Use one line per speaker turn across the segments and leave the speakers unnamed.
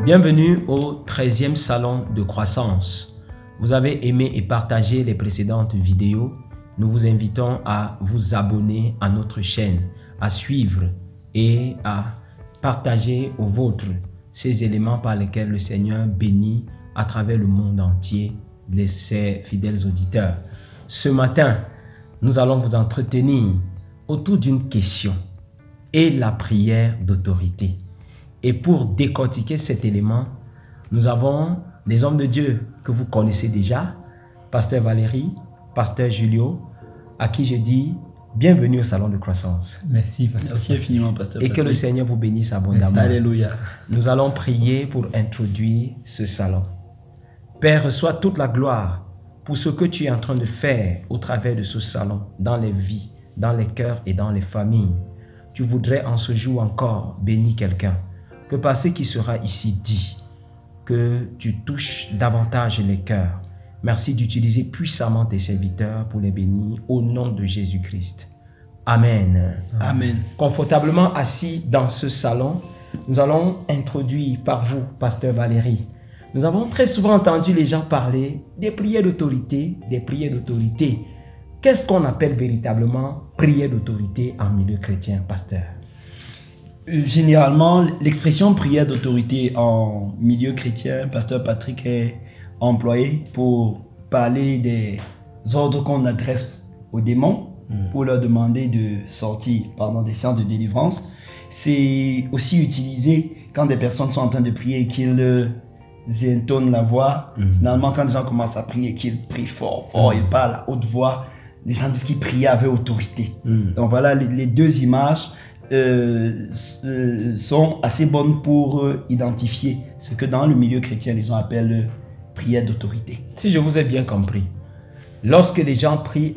Bienvenue au 13e salon de croissance. Vous avez aimé et partagé les précédentes vidéos. Nous vous invitons à vous abonner à notre chaîne, à suivre et à partager aux vôtres ces éléments par lesquels le Seigneur bénit à travers le monde entier ses fidèles auditeurs. Ce matin, nous allons vous entretenir autour d'une question et la prière d'autorité. Et pour décortiquer cet élément, nous avons des hommes de Dieu que vous connaissez déjà, Pasteur Valérie, Pasteur Julio, à qui je dis bienvenue au salon de croissance.
Merci, Pasteur. Merci infiniment, Pasteur.
Et que le Seigneur vous bénisse abondamment.
Merci. Alléluia.
Nous allons prier pour introduire ce salon. Père, reçois toute la gloire pour ce que tu es en train de faire au travers de ce salon, dans les vies, dans les cœurs et dans les familles. Tu voudrais en ce jour encore bénir quelqu'un. Que par ce qui sera ici dit, que tu touches davantage les cœurs. Merci d'utiliser puissamment tes serviteurs pour les bénir au nom de Jésus-Christ. Amen.
Amen.
Confortablement assis dans ce salon, nous allons introduire par vous, Pasteur Valérie. Nous avons très souvent entendu les gens parler des prières d'autorité, des prières d'autorité. Qu'est-ce qu'on appelle véritablement prière d'autorité en milieu chrétien, Pasteur?
Généralement, l'expression prière d'autorité en milieu chrétien, Pasteur Patrick, est employée pour parler des ordres qu'on adresse aux démons, pour leur demander de sortir pendant des séances de délivrance. C'est aussi utilisé quand des personnes sont en train de prier et qu'ils intonnent la voix. Finalement, quand les gens commencent à prier et qu'ils prient fort, ils parlent à haute voix, les gens disent qu'ils priaient avec autorité. Donc voilà, les deux images sont assez bonnes pour identifier ce que dans le milieu chrétien les gens appellent prière d'autorité.
Si je vous ai bien compris, lorsque les gens prient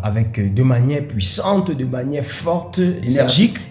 avec de manière puissante, de manière forte,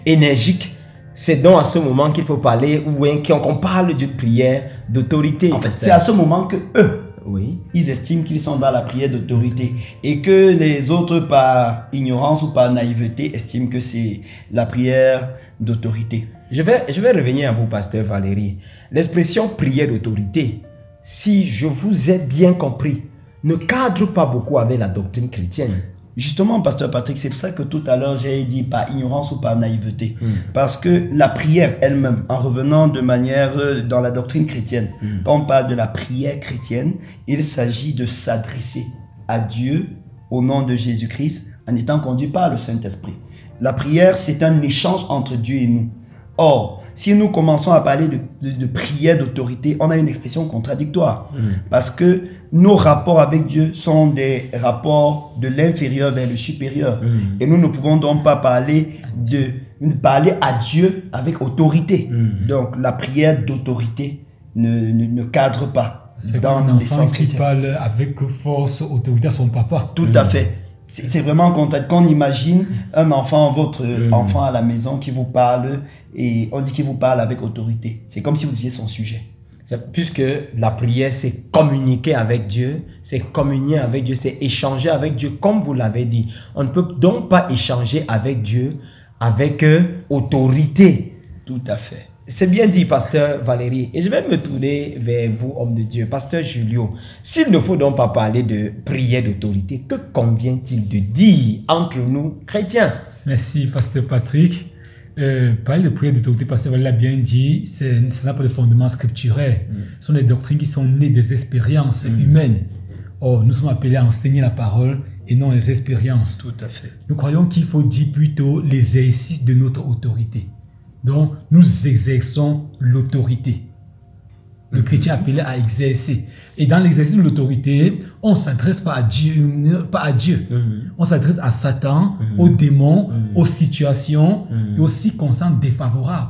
énergique, c'est donc à ce moment qu'il faut parler ou qu'on parle d'une prière d'autorité.
En fait, c'est à ce moment que eux,
oui,
ils estiment qu'ils sont dans la prière d'autorité et que les autres, par ignorance ou par naïveté, estiment que c'est la prière d'autorité.
Je vais revenir à vous, Pasteur Valérie. L'expression prière d'autorité, si je vous ai bien compris, ne cadre pas beaucoup avec la doctrine chrétienne.
Justement, Pasteur Patrick, c'est pour ça que tout à l'heure j'ai dit par ignorance ou par naïveté. Parce que la prière elle-même, en revenant de manière dans la doctrine chrétienne, quand on parle de la prière chrétienne, il s'agit de s'adresser à Dieu au nom de Jésus-Christ en étant conduit par le Saint-Esprit. La prière, c'est un échange entre Dieu et nous. Or, si nous commençons à parler de prière d'autorité, on a une expression contradictoire. Parce que nos rapports avec Dieu sont des rapports de l'inférieur vers le supérieur. Et nous ne pouvons donc pas parler à Dieu avec autorité. Donc la prière d'autorité ne cadre pas.
C'est dans un enfant qui parle avec force, autorité à son papa.
Tout à fait. C'est vraiment qu'on imagine un enfant, votre enfant à la maison qui vous parle et on dit qu'il vous parle avec autorité. C'est comme si vous disiez son sujet.
Puisque la prière, c'est communiquer avec Dieu, c'est communier avec Dieu, c'est échanger avec Dieu, comme vous l'avez dit. On ne peut donc pas échanger avec Dieu avec autorité.
Tout à fait.
C'est bien dit, Pasteur Valérie. Et je vais me tourner vers vous, homme de Dieu, Pasteur Julio. S'il ne faut donc pas parler de prière d'autorité, que convient-il de dire entre nous, chrétiens?
Merci, Pasteur Patrick. Parler de prière d'autorité, Pasteur Valérie l'a bien dit, ça n'a pas de fondement scripturaire. Ce sont des doctrines qui sont nées des expériences humaines. Or, nous sommes appelés à enseigner la parole et non les expériences.
Tout à fait.
Nous croyons qu'il faut dire plutôt l'exercice de notre autorité. Donc, nous exerçons l'autorité. Le chrétien est appelé à exercer. Et dans l'exercice de l'autorité, on ne s'adresse pas à Dieu. On s'adresse à Satan, aux démons, aux situations et aux circonstances défavorables.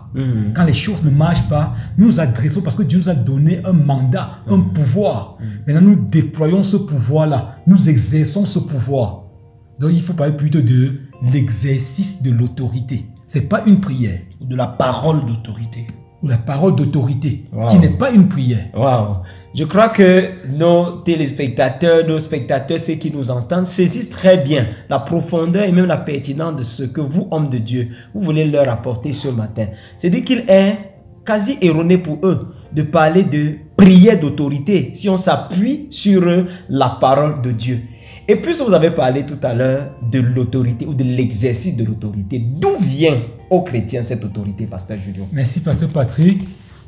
Quand les choses ne marchent pas, nous nous adressons parce que Dieu nous a donné un mandat, un pouvoir. Maintenant, nous déployons ce pouvoir-là. Nous exerçons ce pouvoir. Donc, il faut parler plutôt de l'exercice de l'autorité. Ce n'est pas une prière.
De la parole d'autorité.
ou la parole d'autorité,
Wow.
qui n'est pas une prière.
Wow. Je crois que nos téléspectateurs, nos spectateurs, ceux qui nous entendent, saisissent très bien la profondeur et même la pertinence de ce que vous, hommes de Dieu, vous voulez leur apporter ce matin. C'est-à-dire qu'il est quasi erroné pour eux de parler de prière d'autorité si on s'appuie sur la parole de Dieu. Et puis, vous avez parlé tout à l'heure de l'autorité ou de l'exercice de l'autorité. D'où vient aux chrétiens cette autorité, Pasteur Julio?
Merci, Pasteur Patrick.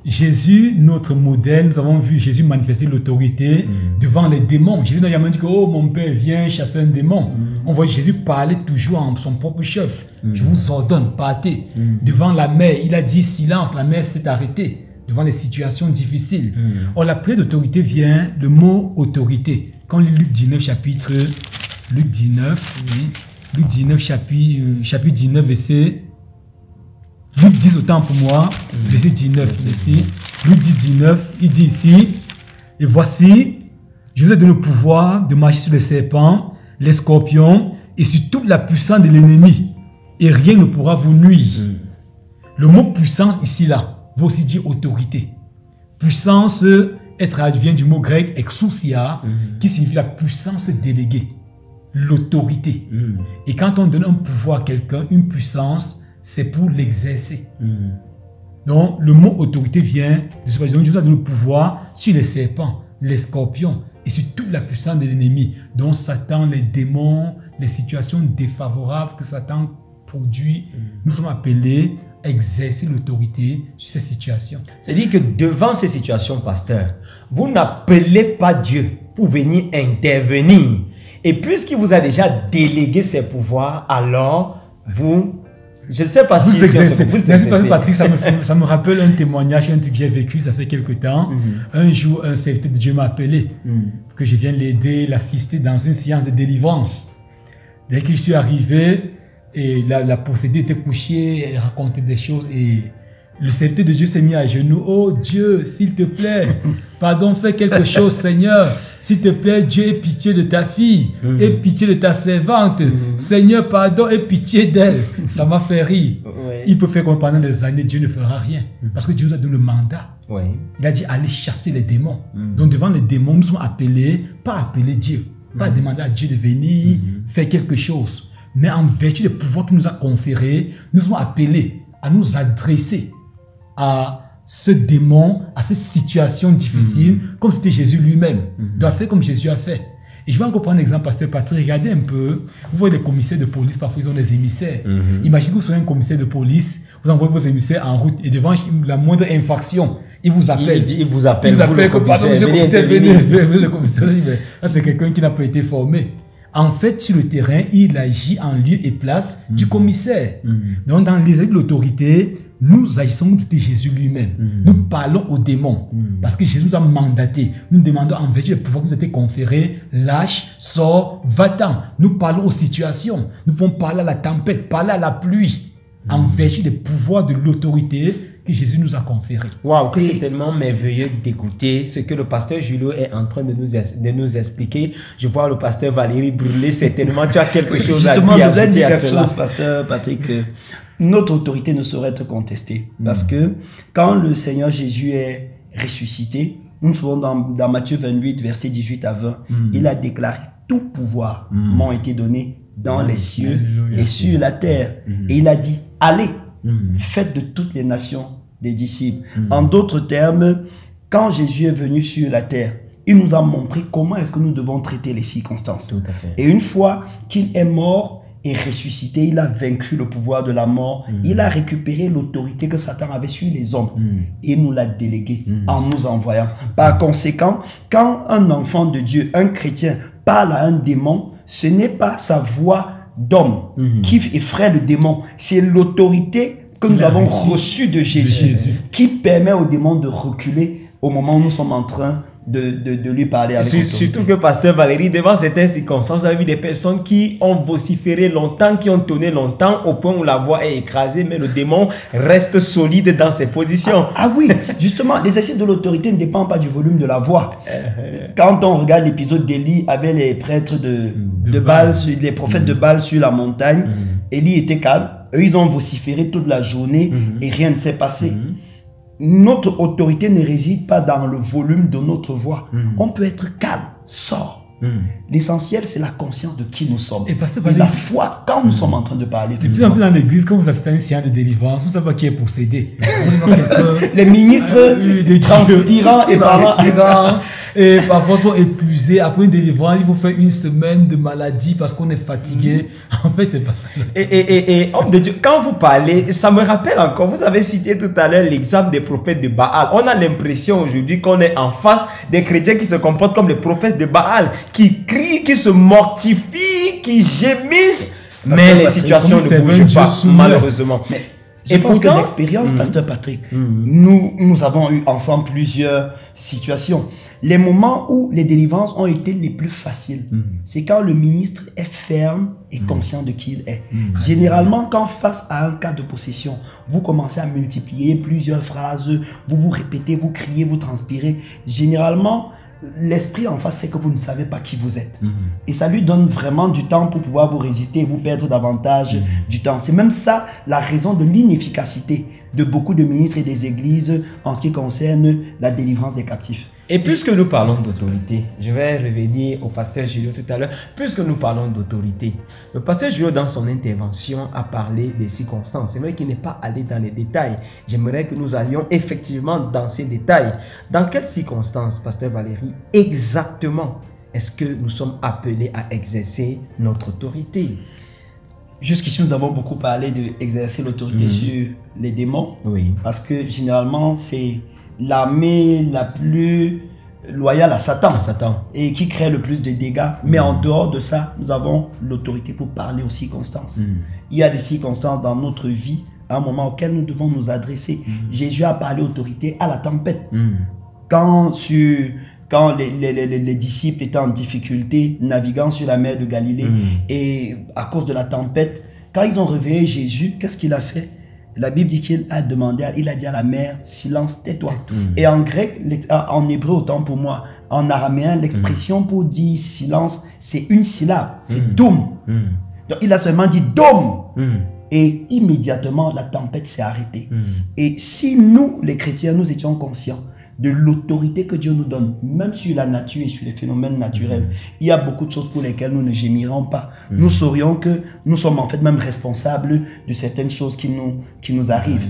Jésus, notre modèle, nous avons vu Jésus manifester l'autorité devant les démons. Jésus n'a jamais dit que, oh, mon Père, viens chasser un démon. On voit Jésus parler toujours en son propre chef. Je vous ordonne, partez. Devant la mer, il a dit silence, la mer s'est arrêtée. Devant les situations difficiles. Or, la prière d'autorité vient, le mot autorité. Quand on lit Luc 19, chapitre 19, chapitre 19, verset... Luc 10 autant pour moi, verset 19 ici. Luc 10, 19, il dit ici, et voici, je vous ai donné le pouvoir de marcher sur les serpents, les scorpions, et sur toute la puissance de l'ennemi, et rien ne pourra vous nuire. Le mot puissance ici là, veut aussi dire autorité. Puissance vient du mot grec exousia, qui signifie la puissance déléguée, l'autorité. Et quand on donne un pouvoir à quelqu'un, une puissance, c'est pour l'exercer. Donc, le mot autorité vient de ce que Dieu nous a donné le pouvoir sur les serpents, les scorpions et sur toute la puissance de l'ennemi. Donc, Satan, les démons, les situations défavorables que Satan produit, nous sommes appelés à exercer l'autorité sur ces situations.
C'est-à-dire que devant ces situations, pasteur, vous n'appelez pas Dieu pour venir intervenir. Et puisqu'il vous a déjà délégué ses pouvoirs, alors vous... Je ne sais pas si...
Vous exercez. Merci, Patrick, ça me rappelle un témoignage, un truc que j'ai vécu, ça fait quelque temps. Un jour, un serviteur de Dieu m'a appelé, que je viens l'aider, l'assister dans une séance de délivrance. Dès que je suis arrivé, et la possédée était couchée, elle racontait des choses, et le serviteur de Dieu s'est mis à genoux. Oh Dieu, s'il te plaît, pardon, fais quelque chose, Seigneur. S'il te plaît, Dieu, aie pitié de ta fille, aie pitié de ta servante. Seigneur, pardon, aie pitié d'elle. Ça m'a fait rire. Il peut faire comme pendant des années, Dieu ne fera rien. Parce que Dieu nous a donné le mandat. Il a dit, allez chasser les démons. Donc devant les démons, nous sommes appelés, pas appeler Dieu, pas demander à Dieu de venir faire quelque chose. Mais en vertu des pouvoirs qu'il nous a conférés, nous sommes appelés à nous adresser à ce démon, à cette situation difficile, comme c'était Jésus lui-même. Il doit faire comme Jésus a fait. Et je vais encore prendre un exemple, Pasteur Patrick. Regardez un peu. Vous voyez les commissaires de police, parfois ils ont des émissaires. Imaginez que vous soyez un commissaire de police, vous envoyez vos émissaires en route et devant la moindre infraction, ils vous appellent.
Il vous appelle.
Ils vous appellent comme pardon, monsieur le commissaire, venez. Le commissaire, c'est quelqu'un qui n'a pas été formé. En fait, sur le terrain, il agit en lieu et place du commissaire. Donc, dans les actes de l'autorité, nous agissons comme c'était Jésus lui-même. Nous parlons aux démons. Parce que Jésus nous a mandaté. Nous demandons en vertu des pouvoirs qui nous ont été conférés, lâche, sors, va-t'en. Nous parlons aux situations. Nous pouvons parler à la tempête, parler à la pluie. En vertu des pouvoirs de l'autorité que Jésus nous a conférés.
Waouh, que c'est tellement merveilleux d'écouter ce que le pasteur Julio est en train de nous expliquer. Je vois le pasteur Valérie brûler, certainement tu as quelque chose à dire.
Justement, je voulais dire quelque chose, pasteur Patrick. Notre autorité ne saurait être contestée. Parce que quand le Seigneur Jésus est ressuscité, nous sommes dans Matthieu 28, verset 18 à 20, il a déclaré tout pouvoir m'ont été donnés dans les cieux et sur la terre. Et il a dit, allez, faites de toutes les nations des disciples. En d'autres termes, quand Jésus est venu sur la terre, il nous a montré comment est-ce que nous devons traiter les circonstances.
Tout à fait.
Et une fois qu'il est mort et ressuscité, il a vaincu le pouvoir de la mort. Il a récupéré l'autorité que Satan avait sur les hommes. Et nous l'a délégué en nous envoyant. Par conséquent, quand un enfant de Dieu, un chrétien, parle à un démon, ce n'est pas sa voix d'homme qui effraie le démon. C'est l'autorité que nous avons reçue de Jésus qui permet au démon de reculer au moment où nous sommes en train de lui parler avec autorité.
Surtout que pasteur Valérie, devant certaines circonstances, vous avez vu des personnes qui ont vociféré longtemps, qui ont tonné longtemps au point où la voix est écrasée, mais le démon reste solide dans ses positions.
Ah oui, justement, l'exercice de l'autorité ne dépend pas du volume de la voix. Quand on regarde l'épisode d'Élie avec les prêtres de Baal, les prophètes de Baal sur la montagne, Élie était calme. Eux, ils ont vociféré toute la journée et rien ne s'est passé. notre autorité ne réside pas dans le volume de notre voix. On peut être calme, sort. L'essentiel, c'est la conscience de qui nous sommes.
Et
la foi quand nous sommes en train de parler.
Et puis un peu dans l'église, quand vous assistez à une séance de délivrance, vous savez pas qui est possédé.
Les ministres transpirants et parlant.
Et parfois sont épuisés. Après une délivrance, il faut faire une semaine de maladie parce qu'on est fatigué. En fait, c'est pas ça.
Et homme de Dieu, quand vous parlez, ça me rappelle encore, vous avez cité tout à l'heure l'exemple des prophètes de Baal. On a l'impression aujourd'hui qu'on est en face des chrétiens qui se comportent comme les prophètes de Baal, qui crient, qui se mortifient, qui gémissent, mais les situations ne bougent pas, malheureusement.
Je pense que d'expérience, Pasteur Patrick, nous avons eu ensemble plusieurs situations. Les moments où les délivrances ont été les plus faciles, c'est quand le ministre est ferme et conscient de qui il est. Généralement, quand face à un cas de possession, vous commencez à multiplier plusieurs phrases, vous vous répétez, vous criez, vous transpirez. Généralement, l'esprit en face, c'est que vous ne savez pas qui vous êtes. Et ça lui donne vraiment du temps pour pouvoir vous résister et vous perdre davantage du temps. C'est même ça la raison de l'inefficacité de beaucoup de ministres et des églises en ce qui concerne la délivrance des captifs.
Et puisque nous parlons d'autorité, je vais revenir au pasteur Julio tout à l'heure, puisque nous parlons d'autorité, le pasteur Julio dans son intervention a parlé des circonstances. C'est vrai qu'il n'est pas allé dans les détails. J'aimerais que nous allions effectivement dans ces détails. Dans quelles circonstances, pasteur Valérie, exactement est-ce que nous sommes appelés à exercer notre autorité?
Jusqu'ici, nous avons beaucoup parlé d'exercer l'autorité sur les démons.
Oui.
Parce que généralement, c'est l'armée la plus loyale à Satan, et qui crée le plus de dégâts. Mais en dehors de ça, nous avons l'autorité pour parler aux circonstances. Il y a des circonstances dans notre vie, à un moment auquel nous devons nous adresser. Jésus a parlé autorité à la tempête. Quand les disciples étaient en difficulté, naviguant sur la mer de Galilée, et à cause de la tempête, quand ils ont réveillé Jésus, qu'est-ce qu'il a fait? La Bible dit qu'il a demandé, il a dit à la mer, silence, tais-toi. Et en grec, en hébreu autant pour moi, en araméen, l'expression pour dire silence, c'est une syllabe, c'est doum. Donc il a seulement dit doum. Et immédiatement, la tempête s'est arrêtée. Et si nous, les chrétiens, nous étions conscients de l'autorité que Dieu nous donne, même sur la nature et sur les phénomènes naturels, il y a beaucoup de choses pour lesquelles nous ne gémirons pas. Nous saurions que nous sommes en fait même responsables de certaines choses qui nous arrivent.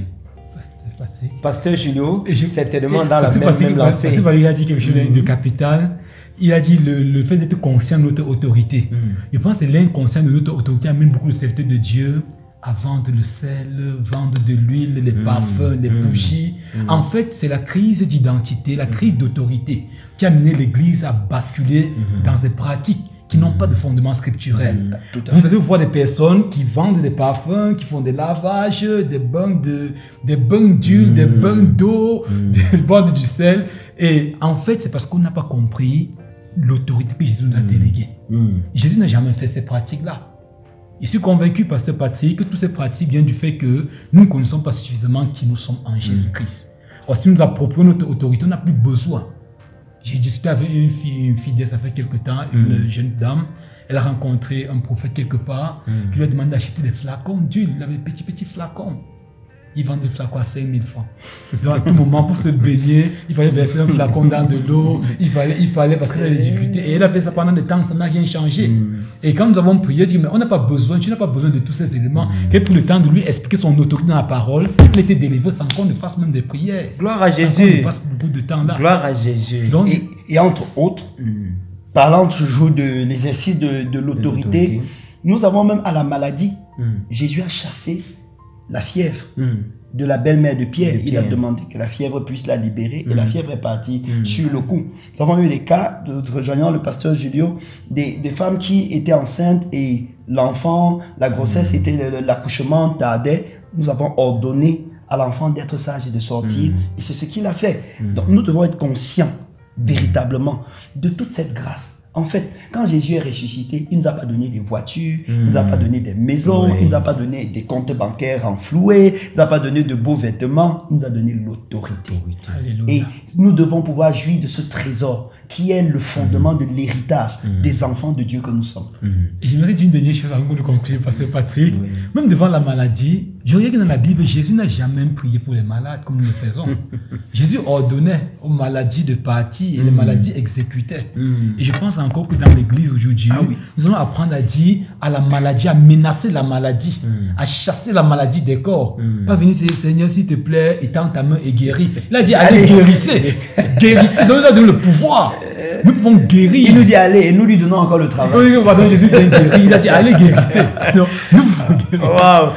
Pasteur Julio, certainement dans la même lancée.
Pasteur Valérie a dit quelque chose de capital. Il a dit le fait d'être conscient de notre autorité. Je pense que l'inconscient de notre autorité amène beaucoup de serviteurs de Dieu à vendre le sel, vendre de l'huile, les parfums, les bougies. En fait, c'est la crise d'identité, la crise d'autorité qui a mené l'Église à basculer dans des pratiques qui n'ont pas de fondement scripturel. Vous allez voir des personnes qui vendent des parfums, qui font des lavages, des bains d'huile, des bains d'eau, des bains du sel. Et en fait, c'est parce qu'on n'a pas compris l'autorité que Jésus nous a déléguée. Jésus n'a jamais fait ces pratiques-là. Je suis convaincu, pasteur Patrick, que toutes ces pratiques viennent du fait que nous ne connaissons pas suffisamment qui nous sommes en Jésus-Christ. Or, si nous approprions notre autorité, on n'a plus besoin. J'ai discuté avec une fille, ça fait quelque temps, une jeune dame. Elle a rencontré un prophète quelque part qui lui a demandé d'acheter des flacons d'huile. Il avait des petits flacons. Ils vendent des flacons à 5 000 francs. Donc à tout moment, pour se baigner, il fallait verser un flacon dans de l'eau. Il fallait parce qu'il y a des difficultés. Et elle a fait ça pendant des temps, ça n'a rien changé. Et quand nous avons prié, dit, mais on n'a pas besoin, tu n'as pas besoin de tous ces éléments. Qu'elle a pris le temps de lui expliquer son autorité dans la parole. Il était délivré sans qu'on ne fasse même des prières.
Gloire à Jésus.
On passe beaucoup de temps là.
Gloire à Jésus.
Donc, et entre autres, parlant toujours de l'exercice de l'autorité, nous avons même à la maladie, Jésus a chassé la fièvre de la belle-mère de Pierre. Il a demandé que la fièvre puisse la libérer et la fièvre est partie sur le coup. Nous avons eu des cas, rejoignant le pasteur Julio, des femmes qui étaient enceintes et l'enfant, la grossesse, l'accouchement tardait. Nous avons ordonné à l'enfant d'être sage et de sortir et c'est ce qu'il a fait. Donc nous devons être conscients véritablement de toute cette grâce En fait, quand Jésus est ressuscité, il ne nous a pas donné des voitures, il ne nous a pas donné des maisons, il ne nous a pas donné des comptes bancaires enfloués, il ne nous a pas donné de beaux vêtements, il nous a donné l'autorité. Et nous devons pouvoir jouir de ce trésor qui est le fondement de l'héritage des enfants de Dieu que nous sommes.
Et j'aimerais dire une dernière chose avant de conclure, Pasteur Patrick. Même devant la maladie, je regarde que dans la Bible, Jésus n'a jamais prié pour les malades comme nous le faisons. Jésus ordonnait aux maladies de partir et les maladies exécutaient. Et je pense encore que dans l'église aujourd'hui, nous allons apprendre à dire à la maladie, à menacer la maladie, à chasser la maladie des corps. Pas venir dire, Seigneur, s'il te plaît, étends ta main et guéris. Il a dit, allez, guérissez. Guérissez. Donc, nous a donné le pouvoir. Nous pouvons guérir.
Il nous dit, allez, et nous lui donnons encore le travail.
Oui, pardon, Jésus vient guérir. Il a dit, allez, guérissez. Non, nous pouvons guérir.
Waouh,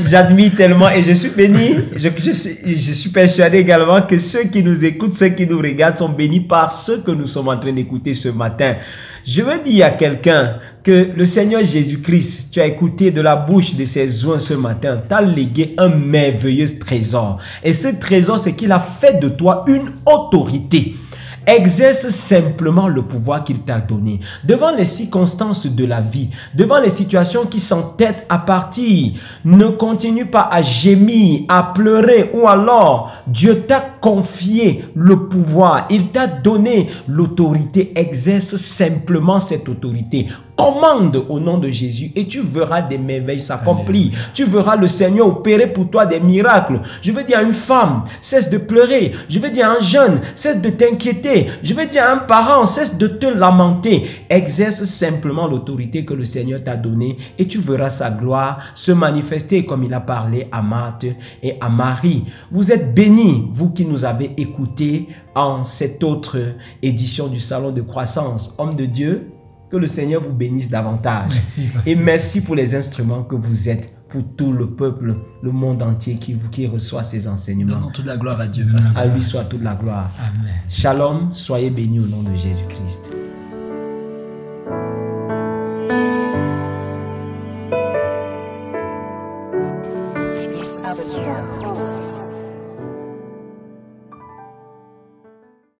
j'admire tellement et je suis béni. Je suis persuadé également que ceux qui nous écoutent, ceux qui nous regardent sont bénis par ce que nous sommes en train d'écouter ce matin. Je veux dire à quelqu'un que le Seigneur Jésus-Christ, tu as écouté de la bouche de ses oins ce matin, t'a légué un merveilleux trésor. Et ce trésor, c'est qu'il a fait de toi une autorité. Exerce simplement le pouvoir qu'il t'a donné. Devant les circonstances de la vie, devant les situations qui s'entêtent à partir, ne continue pas à gémir, à pleurer ou alors Dieu t'a confié le pouvoir. Il t'a donné l'autorité. Exerce simplement cette autorité. Commande au nom de Jésus et tu verras des merveilles s'accomplir. Tu verras le Seigneur opérer pour toi des miracles. Je veux dire à une femme, cesse de pleurer. Je veux dire à un jeune, cesse de t'inquiéter. Je veux dire à un parent, cesse de te lamenter. Exerce simplement l'autorité que le Seigneur t'a donnée et tu verras sa gloire se manifester comme il a parlé à Marthe et à Marie. Vous êtes bénis, vous qui nous avez écoutés en cette autre édition du Salon de Croissance. Homme de Dieu, que le Seigneur vous bénisse davantage.
Merci,
et merci pour les instruments que vous êtes pour tout le peuple, le monde entier qui reçoit ces enseignements.
Donnons toute la gloire à Dieu.
À lui soit toute la gloire.
Amen.
Shalom, soyez bénis au nom de Jésus-Christ.